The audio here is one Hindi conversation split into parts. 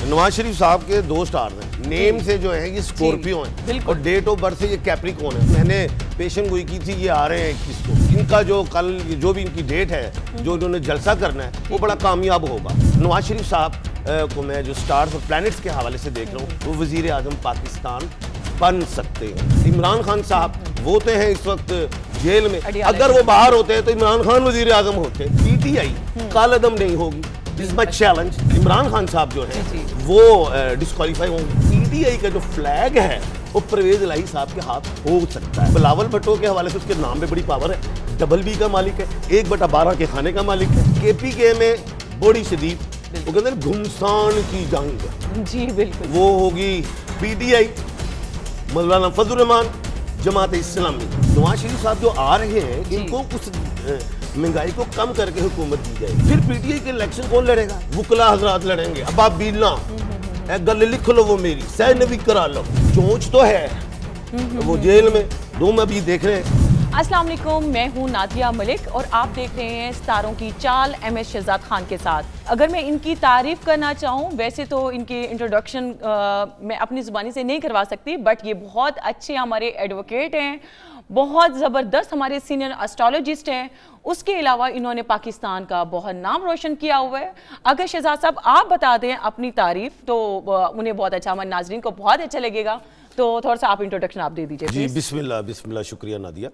नवाज शरीफ साहब के दो स्टार हैं, नेम से जो है ये स्कॉर्पियो हैं और डेट ऑफ बर्थ से ये कैप्रिकॉर्न है। मैंने पेशन गोई की थी, ये आ रहे हैं 21 को। इनका जो कल जो भी इनकी डेट है, जो इन्होंने जलसा करना है वो बड़ा कामयाब होगा। नवाज शरीफ साहब को मैं जो स्टार्स और प्लैनेट्स के हवाले से देख रहा हूँ, वो वजीर आजम पाकिस्तान बन सकते हैं। इमरान खान साहब वो तो हैं इस वक्त जेल में, अगर वो बाहर होते हैं तो इमरान खान वजीर आजम होते। पीटीआई कालदम नहीं होगी, this my challenge. Imran Khan साहब जो है वो डिस्क्वालीफाई होंगे। पीटीआई का जो फ्लैग है वो परवेज इलाही साहब के हाथ हो सकता है। बिलावल भुट्टो के हवाले से उसके नाम में बड़ी पावर है, डबल बी का मालिक है, 1/12 के खाने का मालिक है। केपीके में बड़ी शदीद वो कहते हैं घुमसान की जंग जी बिल्कुल, वो होगी। पीटीआई मौलाना फजल रहमान जमात इस्लामी। नवाज शरीफ साहब जो आ रहे हैं, इनको कुछ महंगाई को कम करके हुकूमत दी जाए। फिर पीटीआई के इलेक्शन कौन लड़ेगा? वुकला हजरात लड़ेंगे। अब आप बीना गल लिख लो, वो मेरी सह नबी करा लो। चोंच तो है वो जेल में, दो में अभी देख रहे हैं। अस्सलाम वालेकुम, मैं हूं नादिया मलिक और आप देख रहे हैं सितारों की चाल MS शहजाद खान के साथ। अगर मैं इनकी तारीफ करना चाहूँ, वैसे तो इनकी इंट्रोडक्शन मैं अपनी ज़ुबानी से नहीं करवा सकती, बट ये बहुत अच्छे हमारे एडवोकेट हैं, बहुत ज़बरदस्त हमारे सीनियर एस्ट्रोलॉजिस्ट हैं। उसके अलावा इन्होंने पाकिस्तान का बहुत नाम रोशन किया हुआ है। अगर शहजाद साहब आप बता दें अपनी तारीफ तो उन्हें बहुत अच्छा, हमारे नाजरीन को बहुत अच्छा लगेगा। तो थोड़ा सा आप इंट्रोडक्शन आप दे दीजिए जी। बिस्मिल्लाह बिस्मिल्लाह, शुक्रिया नादिया।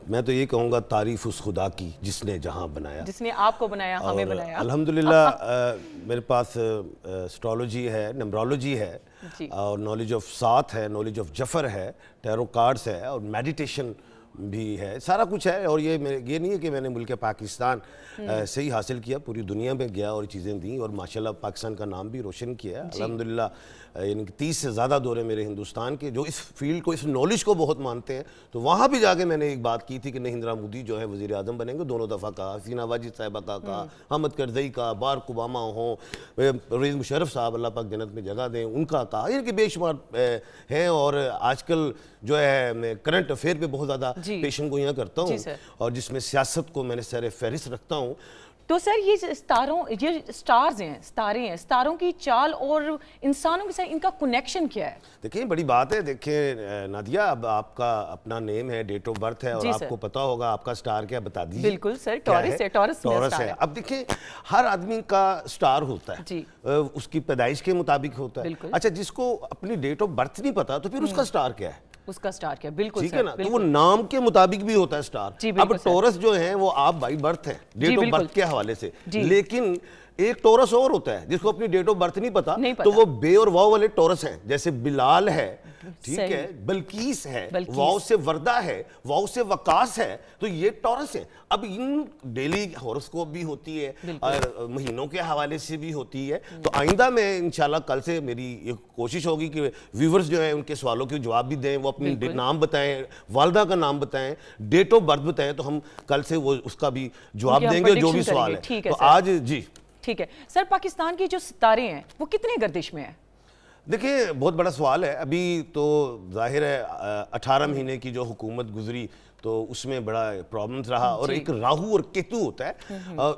मैं तो ये कहूँगा तारीफ उस खुदा की जिसने जहाँ बनाया, जिसने आपको बनाया, हमें बनाया। अल्हम्दुलिल्लाह मेरे पास एस्ट्रोलॉजी है, नंबरोलॉजी है और नॉलेज ऑफ साथ है, नॉलेज ऑफ जफर है, टैरो कार्ड्स है और मेडिटेशन भी है, सारा कुछ है। और ये नहीं है कि मैंने मुल्क पाकिस्तान से ही हासिल किया, पूरी दुनिया में गया और चीज़ें दी और माशाल्लाह पाकिस्तान का नाम भी रोशन किया है अल्हम्दुलिल्लाह। यानी कि 30 से ज़्यादा दौरे मेरे हिंदुस्तान के, जो इस फील्ड को, इस नॉलेज को बहुत मानते हैं। तो वहाँ भी जाके मैंने एक बात की थी कि नरेंद्र मोदी जो है वज़ीर आज़म बनेंगे। दोनों दफ़ा कहा, हसीना वाजिद साहिबा का कहा, अहमद करज़ई का, बाराक ओबामा हो, परवेज़ मुशर्रफ साहब अल्लाह पाक जन्नत में जगह दें, उनका कहा। यानी कि बेशुमार हैं। और आजकल जो है मैं करंट अफेयर पे बहुत ज़्यादा पेशन गोइयाँ करता हूँ और जिसमें सियासत को मैंने सर फहरिस्त रखता हूँ। तो सर ये स्टार्स हैं, सितारे हैं, सितारों की चाल और इंसानों के साथ इनका कनेक्शन क्या है? देखिए बड़ी बात है। देखिए नादिया, अब आपका अपना नेम है, डेट ऑफ बर्थ है और आपको पता होगा आपका स्टार क्या, बता दीजिए। बिल्कुल सर, टॉरस है। टॉरस है। अब देखिए हर आदमी का स्टार होता है जी। उसकी पैदाइश के मुताबिक होता है। अच्छा, जिसको अपनी डेट ऑफ बर्थ नहीं पता तो फिर उसका स्टार क्या है? उसका स्टार क्या? बिल्कुल ठीक है ना, तो वो नाम के मुताबिक भी होता है स्टार। अब टॉरस जो है वो आप बाई बर्थ है, डेट ऑफ बर्थ के हवाले से। लेकिन एक टॉरस और होता है जिसको अपनी डेट ऑफ बर्थ नहीं पता, तो वो बे और वाव वाले टॉरस हैं। जैसे बिलाल है, ठीक है, बल्कीस है, वाव से वर्दा है, वाव से वकास है, तो ये टॉरस है। अब इन डेली हॉरोस्कोप भी होती है और महीनों के हवाले से भी होती है। तो आइंदा में इंशाल्लाह कल से मेरी ये कोशिश होगी कि व्यूवर्स जो है उनके सवालों के जवाब भी दें, वो अपनी नाम बताएं, वालदा का नाम बताएं, डेट ऑफ बर्थ बताएं, तो हम कल से वो उसका भी जवाब देंगे जो भी सवाल है। तो आज जी ठीक है सर, पाकिस्तान के जो सितारे हैं वो कितने गर्दिश में है? देखिए बहुत बड़ा सवाल है। अभी तो जाहिर है 18 महीने की जो हुकूमत गुजरी तो उसमें बड़ा प्रॉब्लम्स रहा। और एक राहु और केतु होता है,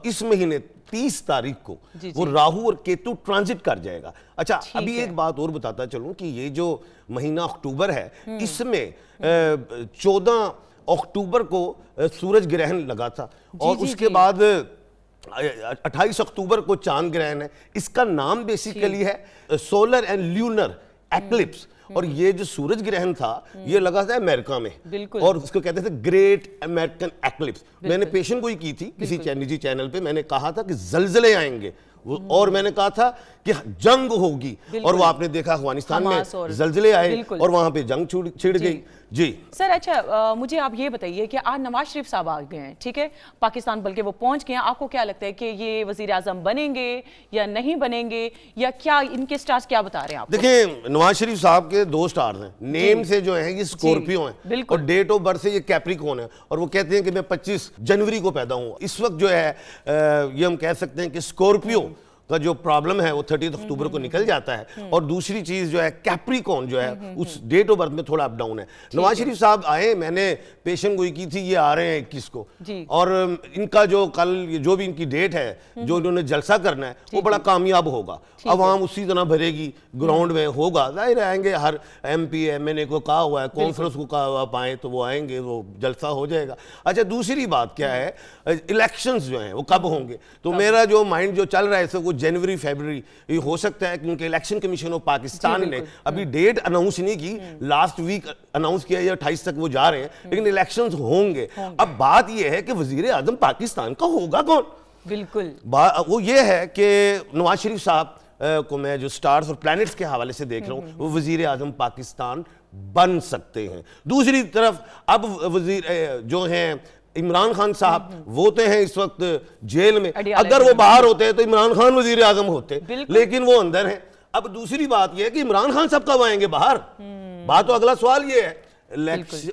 इस महीने 30 तारीख को वो राहु और केतु ट्रांजिट कर जाएगा। अच्छा, अभी एक बात और बताता चलूं कि ये जो महीना अक्टूबर है, इसमें 14 अक्टूबर को सूरज ग्रहण लगा था और उसके बाद 28 अक्टूबर को चांद ग्रहण है। इसका नाम बेसिकली है सोलर एंड ल्यूनर एक्लिप्स। और ये जो सूरज ग्रहण था ये लगा था अमेरिका में और उसको कहते थे ग्रेट अमेरिकन एक्लिप्स। मैंने पेशन गोई की थी किसी निजी चैनल पे, मैंने कहा था कि जलजले आएंगे और मैंने कहा था कि जंग होगी और वो आपने देखा अफगानिस्तान में जलजले आए और वहां पे जंग छिड़ गई जी। सर अच्छा, मुझे आप ये बताइए कि आज नवाज शरीफ साहब आ गए हैं, ठीक है, पाकिस्तान, बल्कि वो पहुंच गए हैं। आपको क्या लगता है कि ये वजीर आजम बनेंगे या नहीं बनेंगे, या क्या इनके स्टार्स क्या बता रहे हैं आप? देखिए नवाज शरीफ साहब के दो स्टार्स हैं, नेम से जो है ये स्कॉर्पियो हैं और डेट ऑफ बर्थ से ये कैप्रिकॉर्न है। और वो कहते हैं कि मैं 25 जनवरी को पैदा हूँ। इस वक्त जो है ये हम कह सकते हैं कि स्कॉर्पियो का जो प्रॉब्लम है वो 30 अक्टूबर को निकल जाता है। और दूसरी चीज जो है कैप्रिकॉर्न जो है उस डेट ऑफ बर्थ में थोड़ा अप डाउन है। नवाज शरीफ साहब आए, मैंने पेशन गोई की थी, ये आ रहे हैं 21 को, और इनका जो कल जो भी इनकी डेट है, जो इन्होंने जलसा करना है वो बड़ा कामयाब होगा। अवाम उसी तरह भरेगी, ग्राउंड में होगा, जाहिर आएंगे, हर MP MNA को कहा हुआ है, कॉन्फ्रेंस को कहा हुआ पाए तो वो आएंगे, वो जलसा हो जाएगा। अच्छा, दूसरी बात क्या है, इलेक्शंस जो हैं वो कब होंगे, तो मेरा जो माइंड जो चल रहा है वो जनवरी फरवरी ये हो सकता है, क्योंकि इलेक्शन कमीशन ऑफ पाकिस्तान ने अभी डेट अनाउंस नहीं की, लास्ट वीक अनाउंस किया या 28 तक वो जा रहे हैं, लेकिन इलेक्शंस होंगे। अब बात ये है कि वजीर आजम पाकिस्तान का होगा कौन। बिल्कुल, वो ये है कि नवाज शरीफ साहब को मैं जो स्टार्स और प्लैनेट्स के हवाले से देख रहा हूँ, वो वजीर आजम पाकिस्तान बन सकते हैं। दूसरी तरफ अब वजीर जो हैं इमरान खान साहब, वो तो हैं इस वक्त जेल में, अगर वो बाहर होते तो इमरान खान वजीर आजम होते, लेकिन वो अंदर हैं। अब दूसरी बात यह है कि इमरान खान साहब कब आएंगे बाहर, बात तो अगला सवाल ये है।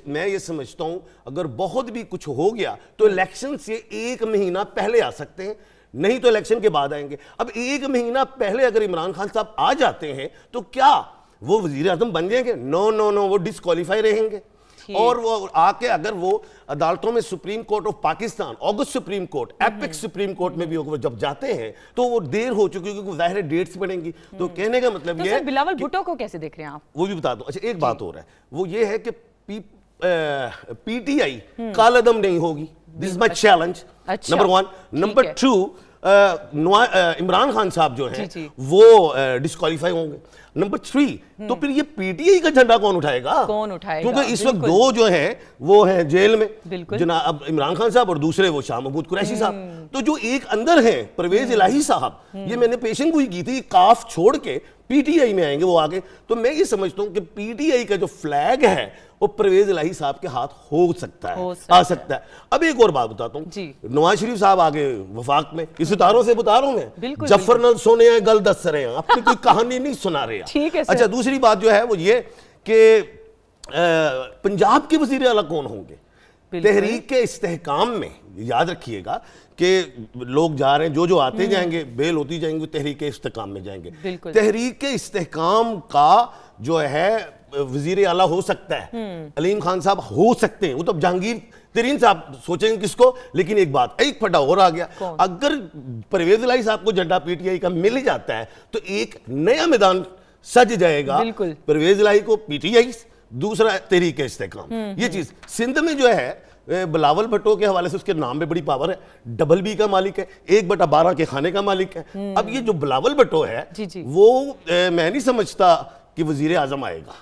मैं ये समझता हूं अगर बहुत भी कुछ हो गया तो इलेक्शन से 1 महीना पहले आ सकते हैं, नहीं तो इलेक्शन के बाद आएंगे। अब 1 महीना पहले अगर इमरान खान साहब आ जाते हैं तो क्या वो वजीर आजम बन जाएंगे? नो नो नो, वो डिस्क्वालीफाई रहेंगे। और वो आके अगर वो अदालतों में supreme court of Pakistan, August supreme court, apex supreme court में भी जब जाते हैं तो वो देर हो चुकी है, क्योंकि जाहिर है डेट्स बढ़ेंगी। तो कहने का मतलब तो ये है, बिलावल भुट्टो को कैसे देख रहे हैं आप? वो भी बता दो। अच्छा, एक बात और है, वो ये है कि PTI कालदम नहीं होगी। This is my challenge, number 1। Number 2, Imran Khan साहब जो हैं वो डिस्क्वालीफाई होंगे। नंबर 3, तो फिर ये PTI का झंडा कौन उठाएगा? क्योंकि इस वक्त दो जो हैं वो हैं जेल में, जनाब इमरान खान साहब और दूसरे वो शाह महमूद कुरैशी साहब। तो जो एक अंदर हैं परवेज इलाही साहब, ये मैंने पेशन गोई की थी, काफ छोड़ के PTI में आएंगे वो आगे। तो मैं ये समझता हूं कि PTI का जो फ्लैग है वो परवेज इलाही साहब के हाथ हो सकता है, आ सकता है। अब एक और बात बताता हूं, नवाज शरीफ साहब आगे वफाक में, इस सितारों से बता रहा हूं मैं, जफर नल सोने गल दस रहे हैं, अपनी कोई कहानी नहीं सुना रहे। अच्छा, दूसरी बात जो है वो ये कि पंजाब के वजीर आला कौन होंगे? तहरीक के इस्तेहकाम में याद रखिएगा कि लोग जा रहे हैं, जो आते जाएंगे, बेल होती जाएंगे, तहरीक के इस्तेहकाम में जाएंगे। तहरीक के इस्तेहकाम का जो है वजीर आला हो सकता है, अलीम खान साहब हो सकते हैं, वो तो जहांगीर तरीन साहब सोचेंगे किसको। लेकिन एक बात, एक फटा और आ गया, अगर परवेज इलाही साहब को झंडा PTI का मिल जाता है तो एक नया मैदान सज जाएगा। परवेज इलाही को PTI, दूसरा तहरीक के इस्तेहकाम। ये चीज सिंध में जो है बिलावल भुट्टो के हवाले से उसके नाम में बड़ी पावर है, BB का मालिक है, 1/12 के खाने का मालिक है। अब ये जो बिलावल भुट्टो है वो मैं नहीं समझता कि वजीर आजम आएगा।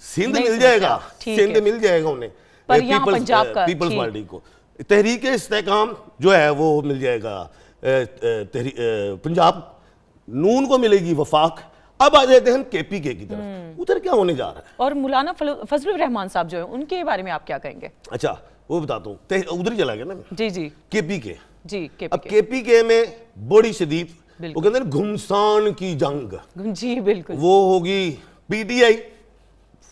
सिंध मिल जाएगा, सिंध मिल जाएगा उन्हें, पीपल्स पार्टी को। तहरीक इस्तेहकाम जो है वो मिल जाएगा पंजाब, नून को मिलेगी वफाक। अब आ जाते हैं KPK की तरफ, उधर क्या होने जा रहा है? और मौलाना फजलुर रहमान साहब जो है, उनके बारे में आप क्या कहेंगे? अच्छा, वो बताता हूँ, उधर ही चला गया ना। जी KPK। अब KPK में बड़ी शदीद, वो कहते हैं घुमसान की जंग। जी बिल्कुल, वो होगी PTI,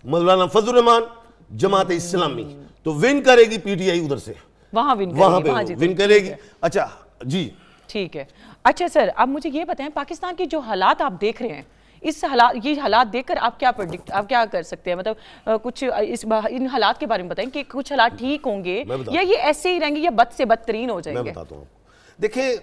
मौलाना फजलुर रहमान, जमात इस्लामी, तो विन करेगी PTI उधर से, वहां विन करेगी। अच्छा जी, ठीक है। अच्छा सर, अब मुझे ये बताएं, पाकिस्तान की जो हालात आप देख रहे हैं, ये हालात देखकर आप क्या कर सकते हैं? मतलब कुछ इन हालात के बारे में बताएं कि कुछ हालात ठीक होंगे या ये ऐसे ही रहेंगे या बद से बदतरीन हो जाएंगे? मैं बताता हूँ। देखिए,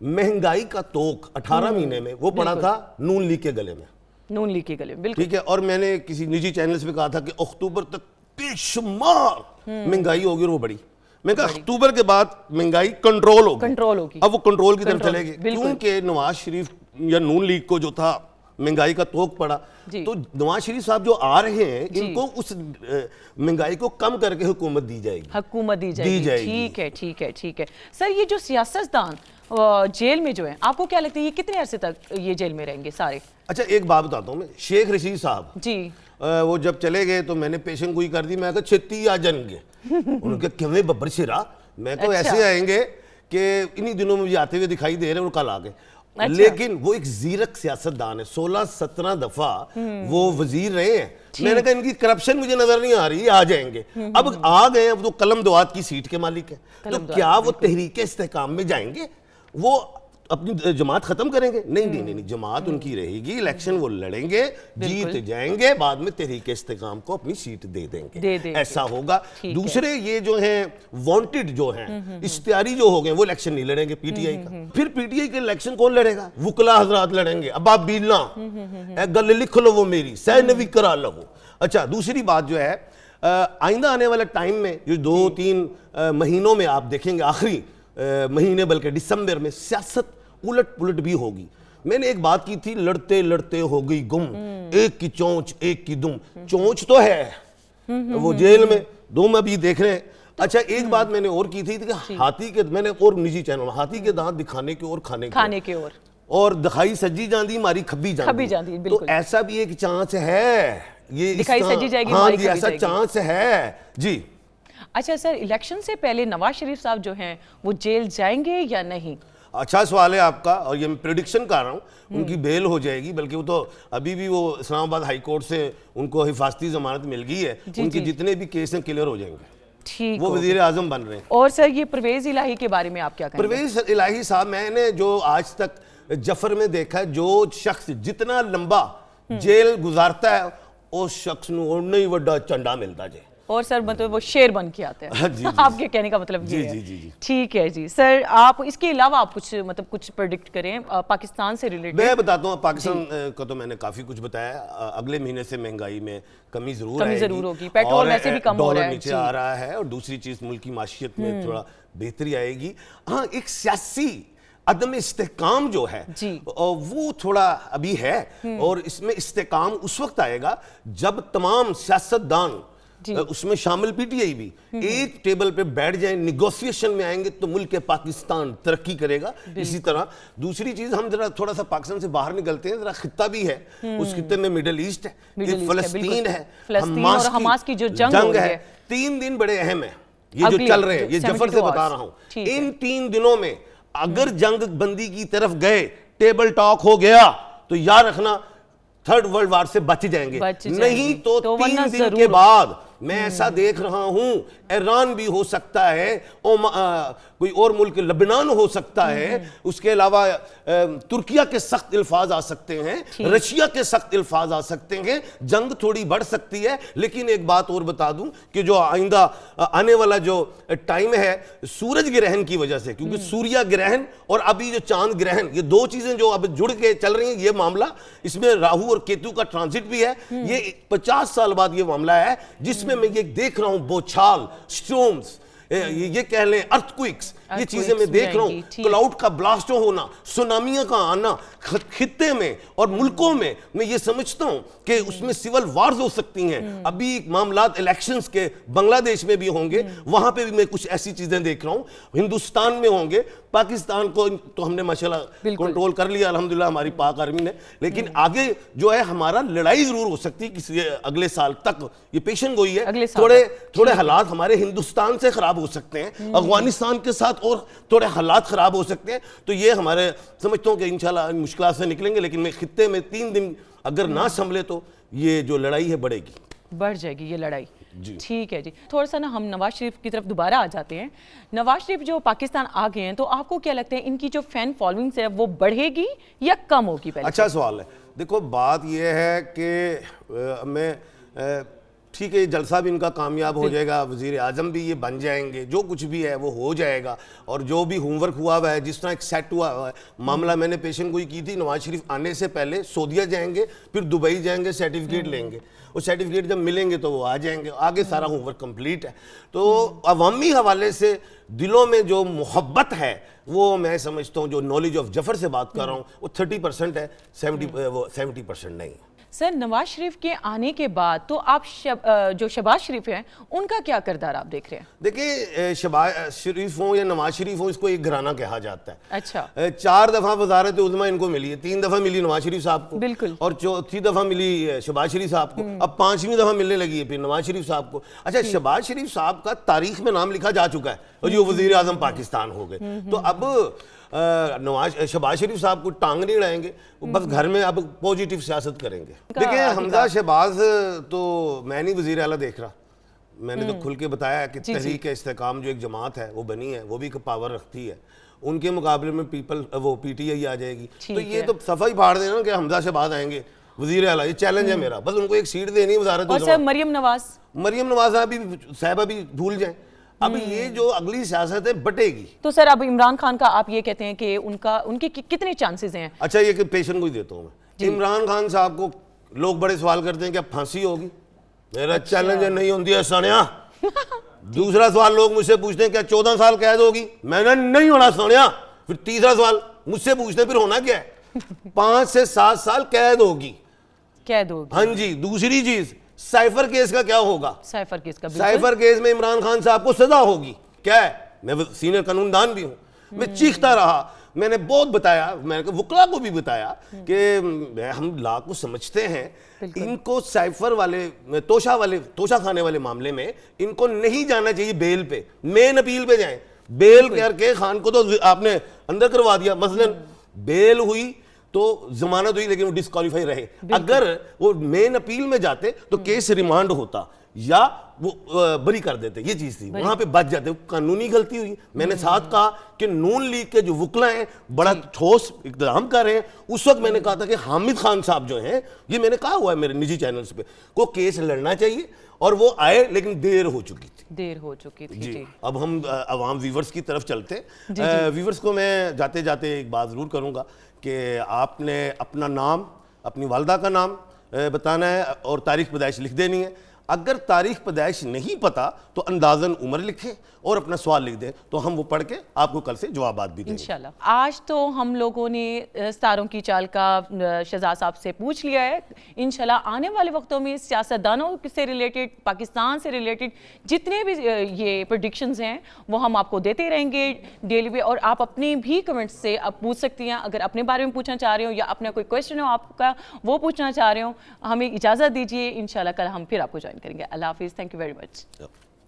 महंगाई का तोक 18 महीने में वो पड़ा था नून लीग के गले में, बिल्कुल ठीक है। और मैंने किसी निजी चैनल्स पे कहा था कि अक्टूबर तक बेशुमार महंगाई होगी, और वो बढ़ी। मैं कहा अक्टूबर के बाद महंगाई कंट्रोल होगी। अब वो कंट्रोल की तरफ चलेगी, क्योंकि नवाज शरीफ या नून लीग को जो था महंगाई का तोक पड़ा, तो नवाज शरीफ साहब जो आ रहे हैं, इनको उस महंगाई को कम करके हुकूमत दी जाएगी। ठीक है सर, ये जो सियासतदान जेल में जो है, आपको क्या लगता है ये कितने अरसे तक ये जेल में रहेंगे सारे? अच्छा, एक बात बताता हूँ मैं, शेख रशीद साहब जी वो जब चले गए तो मैंने पेशन गोई कर दी, मैं कहा छेती आ जाएंगे। उनके क्यों बब्बर सिरा, मैं तो ऐसे आएंगे कि इन्हीं दिनों में भी आते हुए दिखाई दे रहे हैं, और कल आ गए। लेकिन वो एक जीरक सियासतदान है, 16-17 दफा वो वजीर रहे हैं। मैंने कहा इनकी करप्शन मुझे नजर नहीं आ रही, आ जाएंगे। अब आ गए, अब तो कलम दुआत की सीट के मालिक है, तो क्या वो तहरीक इस्तेहकाम में जाएंगे? वो अपनी जमात खत्म करेंगे? नहीं नहीं नहीं, जमात उनकी रहेगी, इलेक्शन वो लड़ेंगे, जीत जाएंगे, बाद में तहरीक इस्तेकाम को अपनी सीट दे देंगे, ऐसा होगा। दूसरे ये जो हैं वांटेड जो हैं, इश्तिहारी जो हो गए, वो इलेक्शन नहीं लड़ेंगे पीटीआई का। फिर पीटीआई के इलेक्शन कौन लड़ेगा? वुकला हजरात लड़ेंगे, अबाब बीला गल लिख लो वो मेरी सह नवी करा लो। अच्छा, दूसरी बात जो है, आइंदा आने वाले टाइम में जो 2-3 महीनों में आप देखेंगे, आखिरी महीने बल्कि दिसंबर में सियासत उलट पुलट भी होगी। मैंने एक बात की थी, लड़ते लड़ते हो गई गुम, एक की चोंच एक की दुम। चोंच तो है वो जेल में, दुम अभी देख रहे हैं। अच्छा, एक बात मैंने और की थी कि हाथी के, मैंने और निजी चैनल, हाथी के दांत दिखाने के और खाने के और दिखाई सज्जी जाती मारी खब्बी जाती। तो ऐसा भी एक चांस है, ये दिखाई सजी जाएगी, हाँ जी, ऐसा चांस है जी। अच्छा सर, इलेक्शन से पहले नवाज शरीफ साहब जो हैं वो जेल जाएंगे या नहीं? अच्छा सवाल है आपका, और ये मैं प्रेडिक्शन कर रहा हूँ, उनकी बेल हो जाएगी। बल्कि वो तो अभी भी वो इस्लामाबाद हाई कोर्ट से उनको हिफाजती जमानत मिल गई है, उनके जितने भी केस हैं क्लियर हो जाएंगे। ठीक, वो वजीर आजम बन रहे हैं। और सर ये परवेज इलाही के बारे में आप क्या कहेंगे? परवेज इलाही साहब, मैंने जो आज तक जफर में देखा, जो शख्स जितना लंबा जेल गुजारता है उस शख्स को और नहीं वड्डा चंडा मिलता जे। और सर मतलब वो शेर बन के आते हैं। जी, आपके कहने का मतलब ये है। जी। ठीक है जी। सर आप इसके अलावा आप कुछ प्रेडिक्ट करें पाकिस्तान से रिलेटेड? मैं बताता हूँ, पाकिस्तान का तो मैंने काफी कुछ बताया। अगले महीने से महंगाई में कमी जरूर होगी, पेट्रोल वैसे भी कम हो रहा है, डॉलर नीचे आ रहा है, और दूसरी चीज मुल्क की माशियत में थोड़ा बेहतरी आएगी। हाँ, एक सियासी अदम इस्तेकाम जो है वो थोड़ा अभी है, और इसमें इस्तेकाम उस वक्त आएगा जब तमाम सियासतदान, उसमें शामिल पीटीआई भी, एक टेबल पे बैठ जाएं, निगोशिएशन में आएंगे, तो मुल्क पाकिस्तान तरक्की करेगा। इसी तरह दूसरी चीज, हम जरा थोड़ा सा पाकिस्तान से बाहर निकलते हैं, जरा खित्ता भी है, उस खित्ते में मिडिल ईस्ट है, फलस्तीन है, हमास की जो जंग है। 3 दिन बड़े अहम है, ये जो चल रहे हैं, ये जफर से बता रहा हूं। इन 3 दिनों में अगर जंग बंदी की तरफ गए, टेबल टॉक हो गया, तो याद रखना थर्ड वर्ल्ड वार से बच जाएंगे। नहीं तो 3 दिन के बाद मैं ऐसा देख रहा हूं, ईरान भी हो सकता है, कोई और मुल्क लबनान हो सकता है, उसके अलावा तुर्किया के सख्त अल्फाज आ सकते हैं, रशिया के सख्त अल्फाज आ सकते हैं, जंग थोड़ी बढ़ सकती है। लेकिन एक बात और बता दूं कि जो आइंदा आने वाला जो टाइम है, सूरज ग्रहण की वजह से, क्योंकि सूर्य ग्रहण और अभी जो चांद ग्रहण, ये 2 चीजें जो अब जुड़ के चल रही हैं, ये मामला, इसमें राहु और केतु का ट्रांजिट भी है। ये 50 साल बाद ये मामला है, जिसमें मैं ये देख रहा हूं, बोछार, स्टॉर्म्स, ये कह लें अर्थक्वेक्स, ये चीजें मैं देख रहा हूं, क्लाउड का ब्लास्ट होना, सुनामियों का आना खित्ते में और मुल्कों में। मैं ये समझता हूं कि उसमें सिविल वार्स हो सकती हैं। अभी मामलात इलेक्शंस के बांग्लादेश में भी होंगे, वहां पे भी मैं कुछ ऐसी चीजें देख रहा हूं, हिंदुस्तान में होंगे। पाकिस्तान को तो हमने माशाल्लाह कंट्रोल कर लिया अल्हम्दुलिल्लाह, हमारी पाक आर्मी ने। लेकिन आगे जो है हमारा लड़ाई जरूर हो सकती है, किसी अगले साल तक ये पेशन गोई है। थोड़े हालात हमारे हिंदुस्तान से खराब हो सकते हैं, अफगानिस्तान के साथ और थोड़े हालात खराब हो सकते हैं। तो ये हमारे समझता हूं कि इंशाल्लाह मुश्किल से निकलेंगे। लेकिन मैं खित्ते में 3 दिन अगर ना संभले तो ये जो लड़ाई है बढ़ जाएगी ये लड़ाई। ठीक है जी। थोड़ा सा ना हम नवाज शरीफ की तरफ दोबारा आ जाते हैं। नवाज शरीफ जो पाकिस्तान आ गए हैं, तो आपको क्या लगता है इनकी जो फैन फॉलोइंग्स है वो बढ़ेगी या कम होगी? पहले अच्छा सवाल है। देखो, बात यह है कि मैं ठीक है, जलसा भी इनका कामयाब हो जाएगा, वजीर आजम भी ये बन जाएंगे, जो कुछ भी है वो हो जाएगा। और जो भी होमवर्क हुआ हुआ है, जिस तरह एक सेट हुआ है मामला, मैंने पेशन गोई की थी, नवाज शरीफ आने से पहले सऊदीया जाएंगे, फिर दुबई जाएंगे, सर्टिफिकेट लेंगे, वो सर्टिफिकेट जब मिलेंगे तो वो आ जाएंगे, आगे सारा होमवर्क कंप्लीट है। तो अवामी हवाले से दिलों में जो मोहब्बत है, वो मैं समझता हूँ, जो नॉलेज ऑफ जफर से बात कर रहा हूँ, वो 30% है, 70% नहीं। सर, नवाज शरीफ के आने के बाद तो आप जो शहबाज शरीफ हैं उनका क्या किरदार आप देख रहे हैं? देखिए, शहबाज शरीफ हो या नवाज शरीफ हो, इसको एक घराना कहा जाता है। अच्छा। 4 दफा वजारत उज़्मा इनको मिली है, 3 दफा मिली नवाज शरीफ साहब को, बिल्कुल, और 4थी दफा मिली शहबाज शरीफ साहब को, अब 5वीं दफा मिलने लगी है फिर नवाज शरीफ साहब को। अच्छा, शहबाज शरीफ साहब का तारीख में नाम लिखा जा चुका है और जो वजीर आजम पाकिस्तान हो गए। तो अब शहबाज शरीफ साहब को टांग नहीं अड़ाएंगे, बस घर में अब पॉजिटिव सियासत करेंगे। देखिए, हमजा शहबाज तो मैं नहीं वजीर आला देख रहा, मैंने तो खुल के बताया कि तहरीक इस्तेकाम जो एक जमात है वो बनी है, वो भी पावर रखती है, उनके मुकाबले में पीपल वो पीटीआई आ जाएगी। ठीक तो ये है। तो सफा ही फाड़ देना कि हमजा शहबाज आएंगे वजीर आला, ये चैलेंज है मेरा। बस उनको एक सीट देनी है वजारत। और सर मरियम नवाज अभी साहबा भी भूल जाए। अभी ये जो अगली सियासत है बटेगी। तो सर अब इमरान खान का आप ये कहते हैं कि उनके कितने चांसेस हैं? अच्छा, ये पेशेंट को ही देता हूँ मैं। इमरान खान साहब को लोग बड़े सवाल करते हैं क्या फांसी होगी? मेरा चैलेंज नहीं होती है सोनिया। दूसरा सवाल लोग मुझसे पूछते हैं क्या 14 साल कैद होगी? मैंने नहीं होना सोनिया। फिर तीसरा सवाल मुझसे पूछते हैं फिर होना क्या है? 5 से 7 साल कैद होगी। कैद होगी, हाँ जी। दूसरी चीज, साइफर केस का क्या होगा? साइफर केस का साइफर केस में इमरान खान साहब को सजा होगी। क्या है, मैं सीनियर कानूनदान भी हूं। मैं चीखता रहा, मैंने बहुत बताया, मैंने वकला को भी बताया कि हम लॉ को समझते हैं, इनको साइफर वाले तोशा खाने वाले मामले में इनको नहीं जाना चाहिए बेल पे, मेन अपील पे जाएं। बेल करके खान को तो आपने अंदर करवा दिया। मसलन बेल हुई तो जमानत हुई लेकिन वो डिस्क्वालीफाई रहे। अगर वो मेन अपील में जाते तो केस रिमांड होता या वो बरी कर देते। ये चीज थी, वहां पे बच जाते। कानूनी गलती हुई। मैंने साथ कहा कि नून लीग के जो वकला हैं बड़ा ठोस इक़दाम कर रहे हैं। उस वक्त मैंने कहा था कि हामिद खान साहब जो हैं, ये मैंने कहा हुआ है मेरे निजी चैनल्स पे, को केस लड़ना चाहिए और वो आए, लेकिन देर हो चुकी थी। जी। अब हम अवाम व्यूवर्स की तरफ चलते। व्यूवर्स को मैं जाते जाते एक बात जरूर करूंगा कि आपने अपना नाम, अपनी वालदा का नाम बताना है और तारीख पैदाइश लिख देनी है। अगर तारीख पैदाइश नहीं पता तो अंदाजन उम्र लिखें और अपना सवाल लिख दें, तो हम वो पढ़ के आपको कल से जवाबात भी देंगे इंशाल्लाह। आज तो हम लोगों ने सितारों की चाल का शहजाद साहब से पूछ लिया है। इंशाल्लाह आने वाले वक्तों में सियासतदानों से रिलेटेड, पाकिस्तान से रिलेटेड जितने भी ये प्रेडिक्शंस हैं वो हम आपको देते रहेंगे डेली पे। और आप अपने भी कमेंट्स से आप पूछ सकती हैं। अगर अपने बारे में पूछना चाह रहे हो या अपना कोई क्वेश्चन हो आपका वो पूछना चाह रहे हो, हमें इजाज़त दीजिए। इंशाल्लाह कल हम फिर आपको ज्वाइन करेंगे। अल्लाह हाफिज़। Thank you very much.